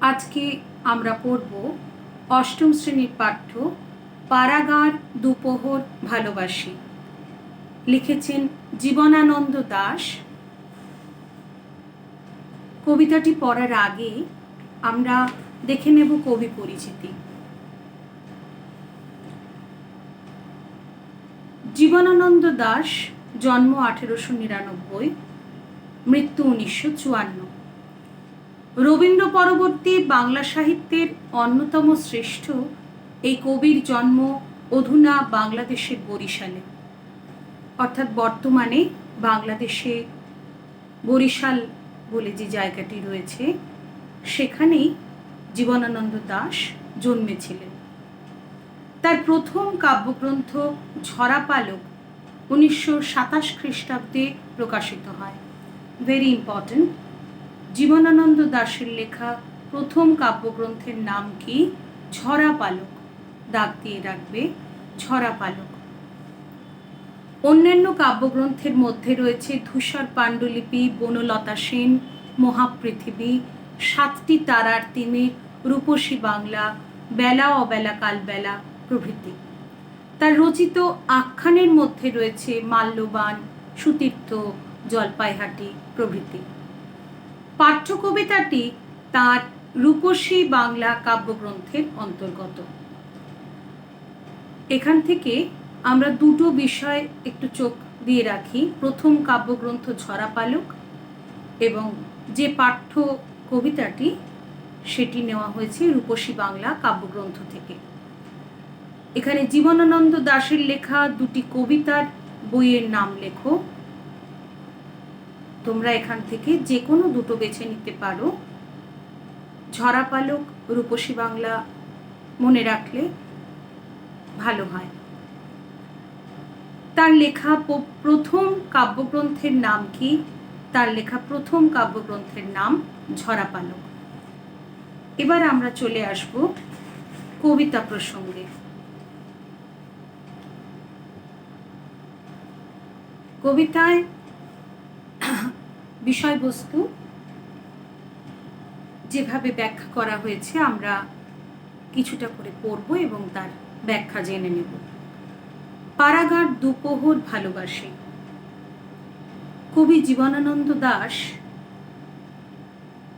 আজকে আমরা পড়ব অষ্টম শ্রেণীর পাঠ্য পারাগার দুপোহর ভালোবাসি। লিখেছেন জীবনানন্দ দাশ। কবিতাটি পড়ার আগে আমরা দেখে নেব কবি পরিচিতি। জীবনানন্দ দাশ জন্ম 1899, মৃত্যু 1954। রবীন্দ্র পরবর্তী বাংলা সাহিত্যের অন্যতম শ্রেষ্ঠ এই কবির জন্ম অধুনা বাংলাদেশের বরিশালে, অর্থাৎ বর্তমানে বাংলাদেশে বরিশাল বলে যে জায়গাটি রয়েছে সেখানেই জীবনানন্দ দাশ জন্মেছিলেন। তার প্রথম কাব্যগ্রন্থ ঝরাপালক 1927 খ্রিস্টাব্দে প্রকাশিত হয়। Very important. জীবনানন্দ দাশের লেখা প্রথম কাব্যগ্রন্থের নাম কি? ঝরাপালক। দাগ দিয়ে রাখবে, ঝরাপালক। অন্যান্য কাব্যগ্রন্থের মধ্যে রয়েছে ধূসর পাণ্ডুলিপি, বনলতা সেন, মহাপৃথিবী, সাতটি তারার তিমির, রূপসী বাংলা, বেলা অবেলা কালবেলা প্রভৃতি। তার রচিত আখ্যানের মধ্যে রয়েছে মাল্যবান, সুতীর্থ, জলপাইহাটি প্রভৃতি। পাঠ্য কবিতাটি তাঁর রূপসী বাংলা কাব্যগ্রন্থের অন্তর্গত। এখান থেকে আমরা দুটো বিষয় একটু চোখ দিয়ে রাখি। প্রথম কাব্যগ্রন্থ ঝরাপালক এবং যে পাঠ্য কবিতাটি সেটি নেওয়া হয়েছে রূপসী বাংলা কাব্যগ্রন্থ থেকে। এখানে জীবনানন্দ দাশের লেখা দুটি কবিতার বইয়ের নাম লেখো। তোমরা এখান থেকে যে কোনো দুটো বেছে নিতে পারো। ঝরাপালক, রূপসী বাংলা মনে রাখলে ভালো হয়। তার লেখা প্রথম কাব্যগ্রন্থের নাম কি? তার লেখা প্রথম কাব্যগ্রন্থের নাম ঝরাপালক। এবার আমরা চলে আসব কবিতা প্রসঙ্গে। কবিতায় বিষয়বস্তু যেভাবে ব্যাখ্যা করা হয়েছে আমরা কিছুটা করে পড়ব এবং তার ব্যাখ্যা জেনে নেব। পারাগার দুপোহর ভালোবাসি। কবি জীবনানন্দ দাশ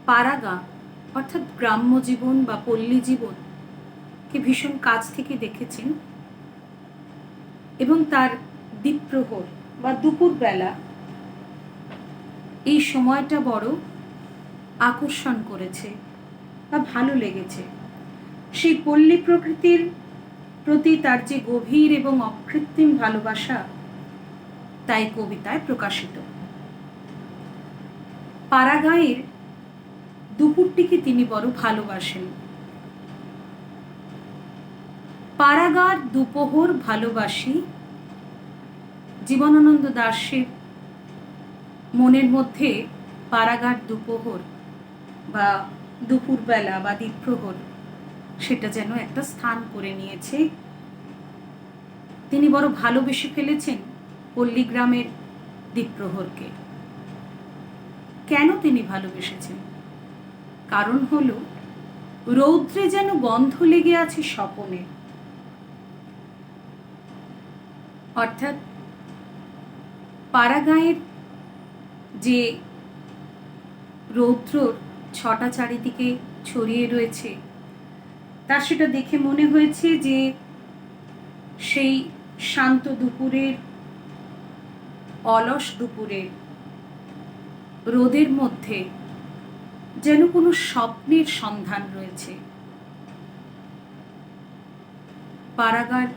পারাগা অর্থাৎ গ্রাম্য জীবন বা পল্লী জীবনকে ভীষণ কাছ থেকে দেখেছেন এবং তার দ্বীপ্রহর বা দুপুরবেলা এই সময়টা বড় আকর্ষণ করেছে বা ভালো লেগেছে। সেই পল্লী প্রকৃতির প্রতি তার যে গভীর এবং অকৃত্রিম ভালোবাসা তাই কবিতায় প্রকাশিত। পারাগাঁয়ের দুপুরটিকে তিনি বড় ভালোবাসেন। পারাগার দুপোহর ভালোবাসি। জীবনানন্দ দাশের মনের মধ্যে পারাগার দুপোহর বা দুপুরবেলা বা দ্বীপ্রহর সেটা যেন একটা স্থান করে নিয়েছে। তিনি বড় ভালোবেসে ফেলেছেন পল্লীগ্রামের দ্বীপ্রহরকে। কেন তিনি ভালোবেসেছেন? কারণ হলো রৌদ্রে যেন গন্ধ লেগে আছে স্বপনে। অর্থাৎ পারাগাঁয়ের যে রৌদ্রর ছটা চারিদিকে ছড়িয়ে রয়েছে তা সেটা দেখে মনে হয়েছে যে সেই শান্ত দুপুরের, অলস দুপুরের রোদের মধ্যে যেন কোনো স্বপ্নের সন্ধান রয়েছে। পারাগার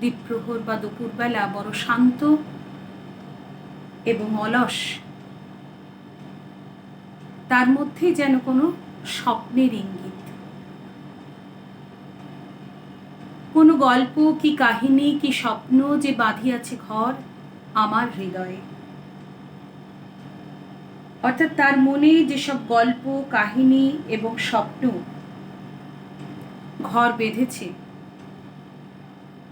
দ্বীপ্রহর বা দুপুরবেলা বড় শান্ত এবং অলস, তার মধ্যে যেন কোনো স্বপ্নের ইঙ্গিত, কোনো গল্প কি কাহিনী কি স্বপ্ন যে বাঁধিয়াছে ঘর আমার হৃদয়ে। অর্থাৎ তার মনে যেসব গল্প কাহিনী এবং স্বপ্ন ঘর বেঁধেছে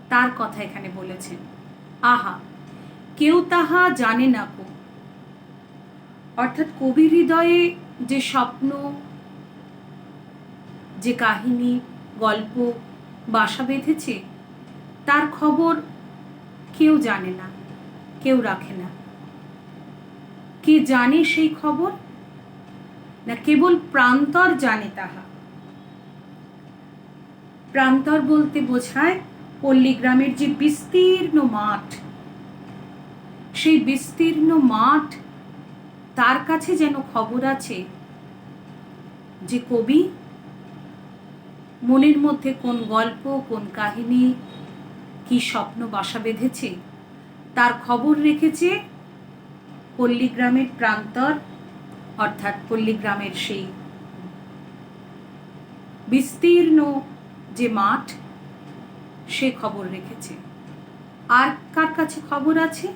তার কথা এখানে বলেছেন। আহা কেউ তাহা জানে না কো। অর্থাৎ কবির হৃদয়ে যে স্বপ্ন যে কাহিনী গল্প বাসা বেঁধেছে তার খবর কেউ জানে না, কেউ রাখে না। কে জানে সেই খবর? না কেবল প্রান্তর জানে তাহা। প্রান্তর বলতে বোঝায় পল্লীগ্রামের যে বিস্তীর্ণ মাঠ, সেই বিস্তীর্ণ মাঠ, তার কাছে যেন খবর আছে যে কবি মনের মধ্যে কোন গল্প, কোন কাহিনী, কি স্বপ্ন বাসা বেঁধেছে তার খবর রেখেছে পল্লীগ্রামের প্রান্তর, অর্থাৎ পল্লীগ্রামের সেই বিস্তীর্ণ যে মাঠ, সে খবর রেখেছে। আর কার কাছে খবর আছে?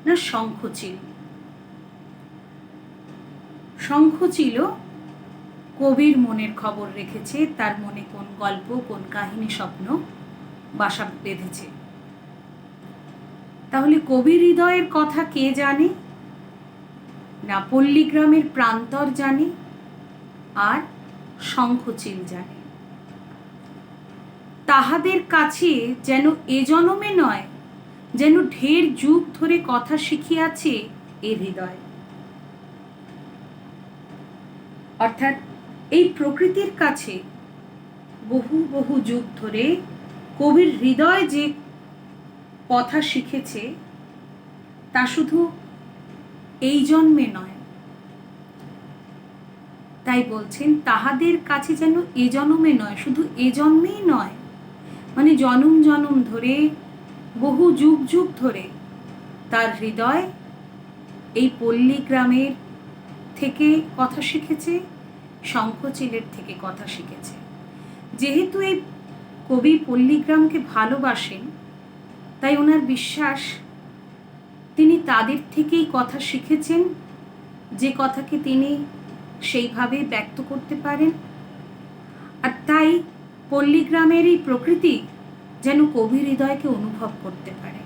না শঙ্খচিল। শঙ্খচিল কবির মনের খবর রেখেছে, তার মনে কোন গল্প, কোন কাহিনী, স্বপ্ন বাসা বেঁধেছে। তাহলে কবির হৃদয়ের কথা কে জানে? না পল্লীগ্রামের প্রান্তর জানে, আর শঙ্খচিল জানে। তাহাদের কাছে যেন এ জনমে নয়, যেন ঢের যুগ ধরে কথা শিখিয়াছে এ হৃদয়। অর্থাৎ এই প্রকৃতির কাছে বহু বহু যুগ ধরে কবির হৃদয় যে কথা শিখেছে তা শুধু এই জন্মে নয়। তাই বলছেন তাহাদের কাছে যেন এ জন্মে নয়, শুধু এ জন্মেই নয়, মানে জনম জনম ধরে, বহু যুগ যুগ ধরে তার হৃদয় এই পল্লীগ্রামের থেকে কথা শিখেছে, শঙ্খচিলের থেকে কথা শিখেছে। যেহেতু এই কবি পল্লীগ্রামকে ভালোবাসেন, তাই ওনার বিশ্বাস তিনি তাদের থেকেই কথা শিখেছেন, যে কথাকে তিনি সেইভাবে ব্যক্ত করতে পারেন। আর তাই পল্লীগ্রামের এই প্রকৃতি যেন কবির হৃদয়কে অনুভব করতে পারে।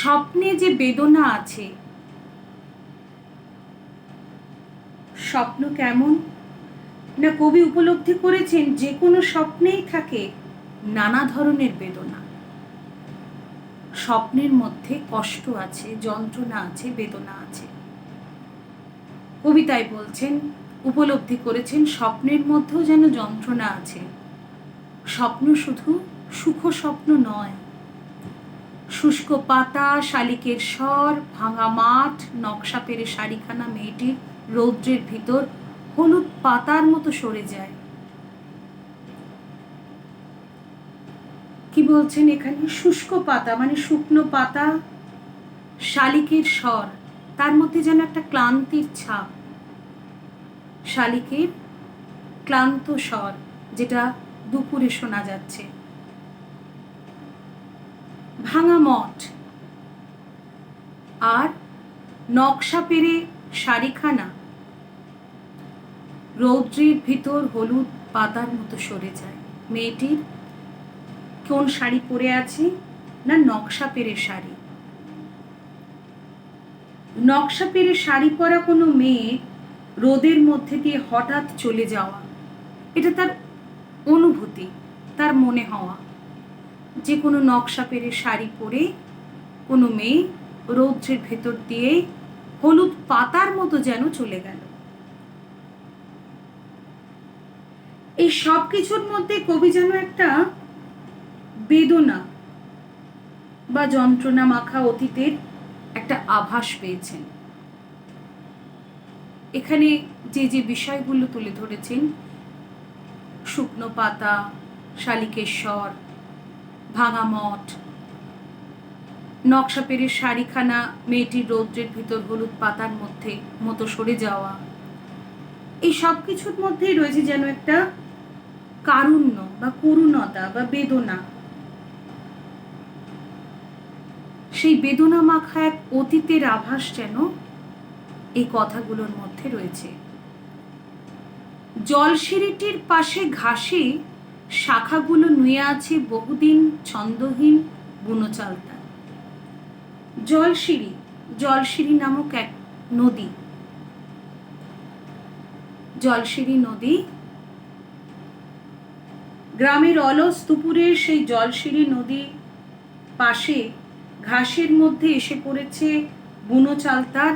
স্বপ্নে যে বেদনা আছে, স্বপ্ন কেমন? না কবি উপলব্ধি করেছেন যে কোনো স্বপ্নেই থাকে নানা ধরনের বেদনা। স্বপ্নের মধ্যে কষ্ট আছে, যন্ত্রণা আছে, বেদনা আছে। কবিতায় বলছেন, উপলব্ধি করেছেন স্বপ্নের মধ্যেও যেন যন্ত্রণা আছে। স্বপ্ন শুধু সুখ স্বপ্ন নয়। শুষ্ক পাতা, শালিকের স্বর, ভাঙা মাঠ, নকশা পেরে শাড়িখানা মেয়েটির রৌদ্রের ভিতর হলুদ পাতার মতো সরে যায়। কি বলছেন এখানে? শুষ্ক পাতা মানে শুকনো পাতা, শালিকের স্বর, তার মধ্যে যেন একটা ক্লান্তির ছাপ। শালিকের ক্লান্ত স্বর, যেটা দুপুরে শোনা যাচ্ছে। ভাঙা মঠ, আর নকশা পেরে শাড়িখানা রৌদ্রের ভিতর হলুদ পাতার মতো সরে যায়। মেয়েটির কোন শাড়ি পরে আছে? না নকশা পেরে শাড়ি। নকশা পেরে শাড়ি পরা কোনো মেয়ে রোদের মধ্যে দিয়ে হঠাৎ চলে যাওয়া, এটা তার অনুভূতি, তার মনে হওয়া যে কোনো নকশা পেরে শাড়ি পরে কোনো মেয়ে রৌদ্রের ভেতর দিয়ে হলুদ পাতার মতো যেন চলে গেল। এই সব কিছুর মধ্যে কবি যেন একটা বেদনা বা যন্ত্রণা মাখা অতীতের একটা আভাস পেয়েছেন। এখানে যে যে বিষয়গুলো তুলে ধরেছেন, শুকনো পাতা, শালিকের স্বর, ভাঙা মঠ, নকশা পেরে শাড়িখানা মেয়েটির রৌদ্রের ভিতর হলুদ পাতার মধ্যে মতো সরে যাওয়া, এই সব কিছুর মধ্যেই রয়েছে যেন একটা কারুণ্য বা করুণতা বা বেদনা। সেই বেদনা মাখা এক অতীতের আভাস যেন এই কথাগুলোর মধ্যে রয়েছে। জলসিঁড়িটির পাশে ঘাসে শাখাগুলো নুয়ে আছে বহুদিন ছন্দহীন বুনো চালতা। জলসিঁড়ি, জলসিঁড়ি নামক এক নদী, জলসিঁড়ি নদী গ্রামের অলস দুপুরের সেই জলশিরি নদী পাশে ঘাসের মধ্যে এসে পড়েছে বুনো চালতার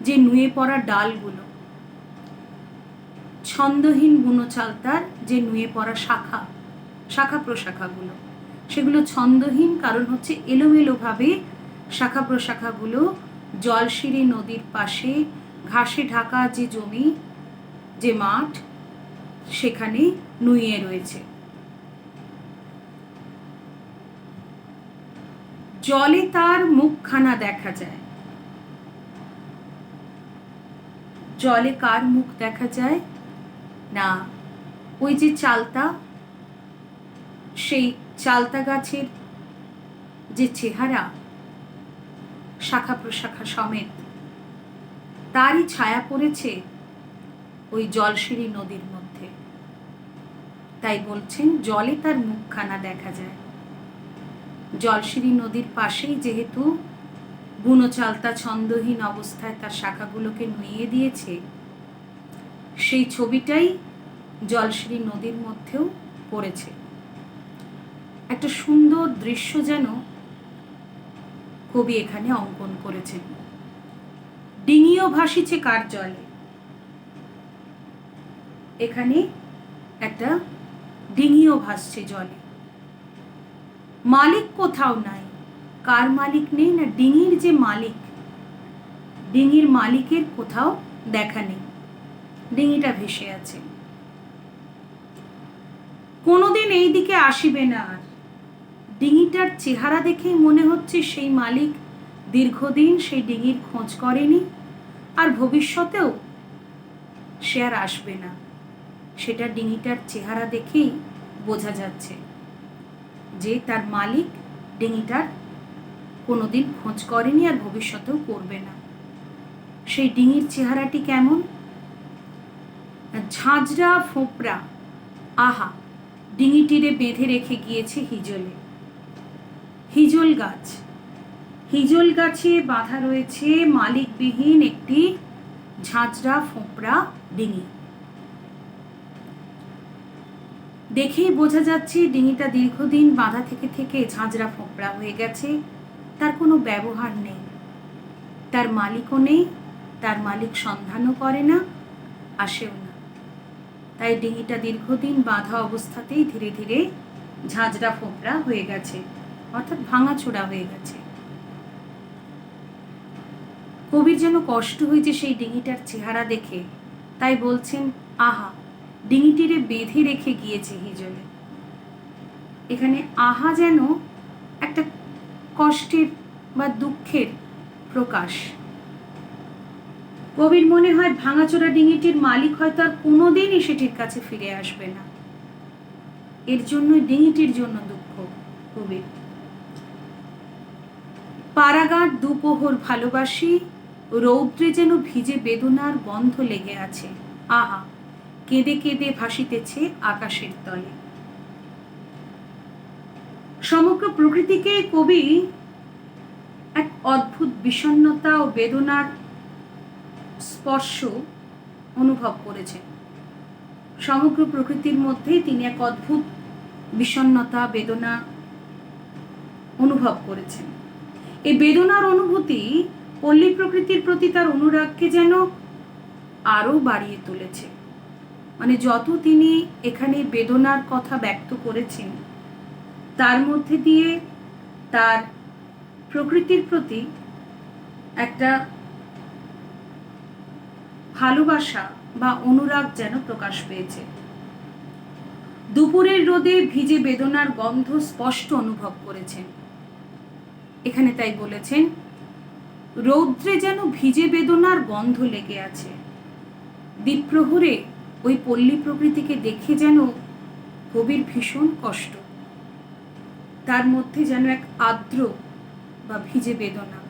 যে নুয়ে পড়া ডালগুলো, ছন্দহীন বুনো চালতার যে নুয়ে পড়া শাখা প্রশাখাগুলো, সেগুলো ছন্দহীন, কারণ হচ্ছে এলোমেলোভাবে শাখা প্রশাখাগুলো জলশিরি নদীর পাশে ঘাসে ঢাকা যে জমি, যে মাঠ, সেখানে নুয়ে রয়েছে। জলে তার মুখখানা দেখা যায়। জলে কার মুখ দেখা যায়? না, ওই যে চালতা, সেই চালতা গাছের যে চেহারা শাখা প্রশাখা সমেত, তারই ছায়া পড়েছে ওই জলশিরি নদীর মধ্যে। তাই বলছেন জলে তার মুখখানা দেখা যায়। জলশিরি নদীর পাশেই যেহেতু বুনো চালতা ছন্দহীন অবস্থায় তার শাখাগুলোকে নুইয়ে দিয়েছে, সেই ছবিটাই জলশিরি নদীর মধ্যেও পড়েছে। একটা সুন্দর দৃশ্য যেন কবি এখানে অঙ্কন করেছেন। ডিঙিও ভাসিছে কার জলে, এখানে একটা ডিঙিও ভাসছে জলে। মালিক কোথাও নাই, কার মালিক নেই? না, ডিঙির যে মালিক, ডিঙির মালিকের কোথাও দেখা নেই, ডিঙিটা ভেসে আছে। কোনোদিন এই দিকে আসিবে না আর। ডিঙিটার চেহারা দেখেই মনে হচ্ছে সেই মালিক দীর্ঘদিন সেই ডিঙির খোঁজ করেনি, আর ভবিষ্যতেও সে আর আসবে না। সেটা ডিঙিটার চেহারা দেখেই বোঝা যাচ্ছে যে তার মালিক ডিঙিটার কোনোদিন খোঁজ করেনি, আর ভবিষ্যতেও করবে না। সেই ডিঙির চেহারাটি কেমন? ঝাঁঝরা ফোঁপড়া, আহা, ডিঙিটিরে বেঁধে রেখে গিয়েছে হিজলে। হিজল গাছ, হিজল গাছে বাঁধা রয়েছে মালিকবিহীন একটি ঝাঁঝরা ফোঁপড়া ডিঙি। দেখেই বোঝা যাচ্ছে ডিঙিটা দীর্ঘদিন বাঁধা থেকে থেকে ঝাঁঝরা ফোঁপড়া হয়ে গেছে, তার কোনো ব্যবহার নেই, তার মালিকও নেই, তার মালিক সন্ধানও করে না, আসেও না। তাই ডিঙিটা দীর্ঘদিন বাঁধা অবস্থাতেই ধীরে ধীরে ঝাঁঝরা ফোঁপড়া হয়ে গেছে, অর্থাৎ ভাঙাচোরা হয়ে গেছে। কবির যেন কষ্ট হয়েছে সেই ডিঙিটার চেহারা দেখে, তাই বলছেন আহা, ডিঙিটিরে বেঁধে রেখে গিয়েছে হিজলে। এখানে আহা যেন একটা কষ্টের বা দুঃখের প্রকাশ। কবির মনে হয় ভাঙাচোরা ডিঙিটির মালিক হয়তো আর কোনোদিনই সেটির কাছে ফিরে আসবে না, এর জন্য ডিঙিটির জন্য দুঃখ কবির। পারাগাঁট দুপোহর ভালোবাসি, রৌদ্রে যেন ভিজে বেদনার গন্ধ লেগে আছে, আহা, কেঁদে কেঁদে ভাসিতেছে আকাশের তলে। সমগ্র প্রকৃতিকে কবি এক অদ্ভুত বিষণ্ণতা ও বেদনার স্পর্শ অনুভব করেছেন। সমগ্র প্রকৃতির মধ্যেই তিনি এক অদ্ভুত বিষণ্ণতা, বেদনা অনুভব করেছেন। এই বেদনার অনুভূতি পল্লী প্রকৃতির প্রতি তার অনুরাগকে যেন আরো বাড়িয়ে তুলেছে। মানে যত তিনি এখানে বেদনার কথা ব্যক্ত করেছেন, তার মধ্যে দিয়ে তার প্রকৃতির প্রতি একটা ভালোবাসা বা অনুরাগ যেন প্রকাশ পেয়েছে। দুপুরের রোদে ভিজে বেদনার গন্ধ স্পষ্ট অনুভব করেছেন। এখানে তাই বলেছেন রৌদ্রে যেন ভিজে বেদনার গন্ধ লেগে আছে। দ্বীপ্রহরে ওই পল্লী প্রকৃতিকে দেখে যেন কবির ভীষণ কষ্ট, তার মধ্যে যেন এক আর্দ্র বা ভিজে বেদনা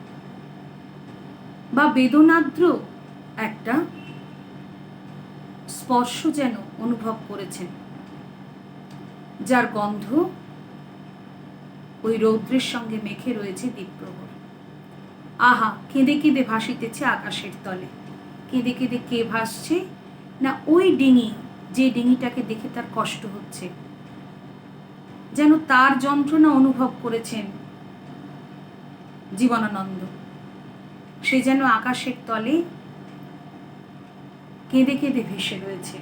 বা বেদনাদ্র একটা স্পর্শ যেন অনুভব করেছেন, যার গন্ধ ওই রৌদ্রের সঙ্গে মেখে রয়েছে দ্বীপ্রহর। আহা, কেঁদে কেঁদে ভাসিতেছে আকাশের তলে। কেঁদে কেঁদে কে ভাসছে? না, ওই ডিঙি, যে ডিঙিটাকে দেখে তার কষ্ট হচ্ছে, যেন তার যন্ত্রণা অনুভব করেছেন জীবনানন্দ। সে যেন আকাশের তলে কেঁদে কেঁদে ভেসে রয়েছে।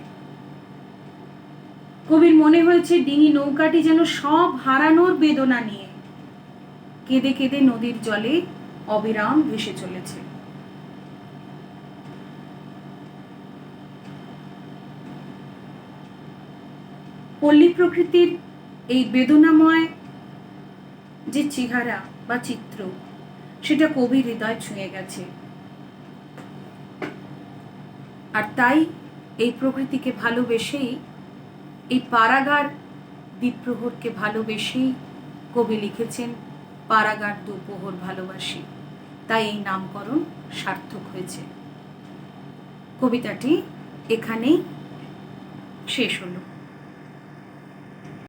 কবির মনে হয়েছে ডিঙি নৌকাটি যেন সব হারানোর বেদনা নিয়ে কেঁদে কেঁদে নদীর জলে অবিরাম ভেসে চলেছে। পল্লী প্রকৃতির এই বেদনাময় যে চেহারা বা চিত্র, সেটা কবির হৃদয় ছুঁয়ে গেছে। আর তাই এই প্রকৃতিকে ভালোবেসেই, এই পারাগার দ্বীপ্রহরকে ভালোবেসেই কবি লিখেছেন পারাগার দুপ্রহর ভালোবাসি। তাই এই নামকরণ সার্থক হয়েছে। কবিতাটি এখানেই শেষ হলো।